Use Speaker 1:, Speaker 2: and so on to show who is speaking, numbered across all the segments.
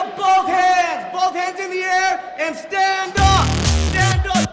Speaker 1: up both hands in the air, and stand up. Stand up.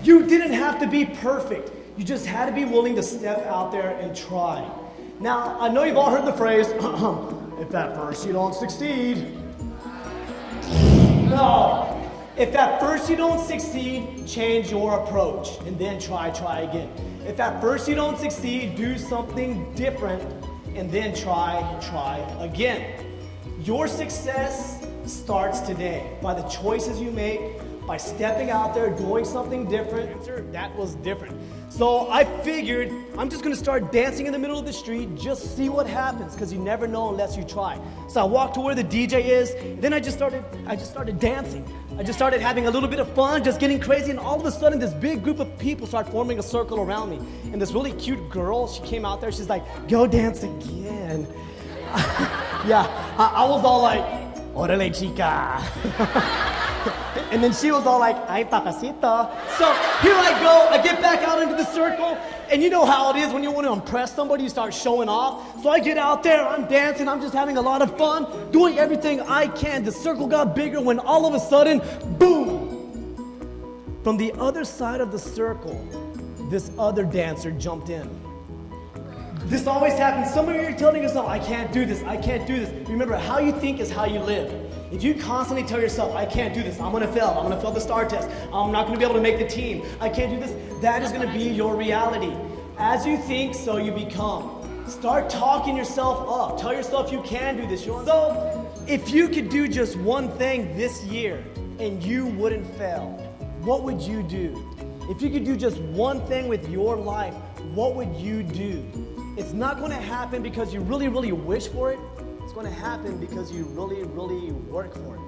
Speaker 1: You didn't have to be perfect. You just had to be willing to step out there and try. Now, I know you've all heard the phrase, if at first you don't succeed. No. If at first you don't succeed, change your approach and then try again. If at first you don't succeed, do something different and then try again. Your success starts today by the choices you make, by stepping out there, doing something different. That was different. So I figured I'm just gonna start dancing in the middle of the street, just see what happens, because you never know unless you try. So I walked to where the DJ is, and then I just started dancing. I just started having a little bit of fun, just getting crazy, and all of a sudden this big group of people started forming a circle around me. And this really cute girl, she came out there, she's like, go dance again. Yeah, I was all like, orale chica. And then she was all like, ay, papacito. So here I go, I get back out into the circle, and you know how it is when you want to impress somebody, you start showing off. So I get out there, I'm dancing, I'm just having a lot of fun, doing everything I can. The circle got bigger when all of a sudden, boom! From the other side of the circle, this other dancer jumped in. This always happens. Some of you are telling yourself, I can't do this, I can't do this. Remember, how you think is how you live. If you constantly tell yourself, I can't do this, I'm gonna fail the STAR test, I'm not gonna be able to make the team, I can't do this, that is gonna be your reality. As you think, so you become. Start talking yourself up. Tell yourself you can do this. So, if you could do just one thing this year and you wouldn't fail, what would you do? If you could do just one thing with your life, what would you do? It's not gonna happen because you really, really wish for it. It's going to happen because you really, really work for it.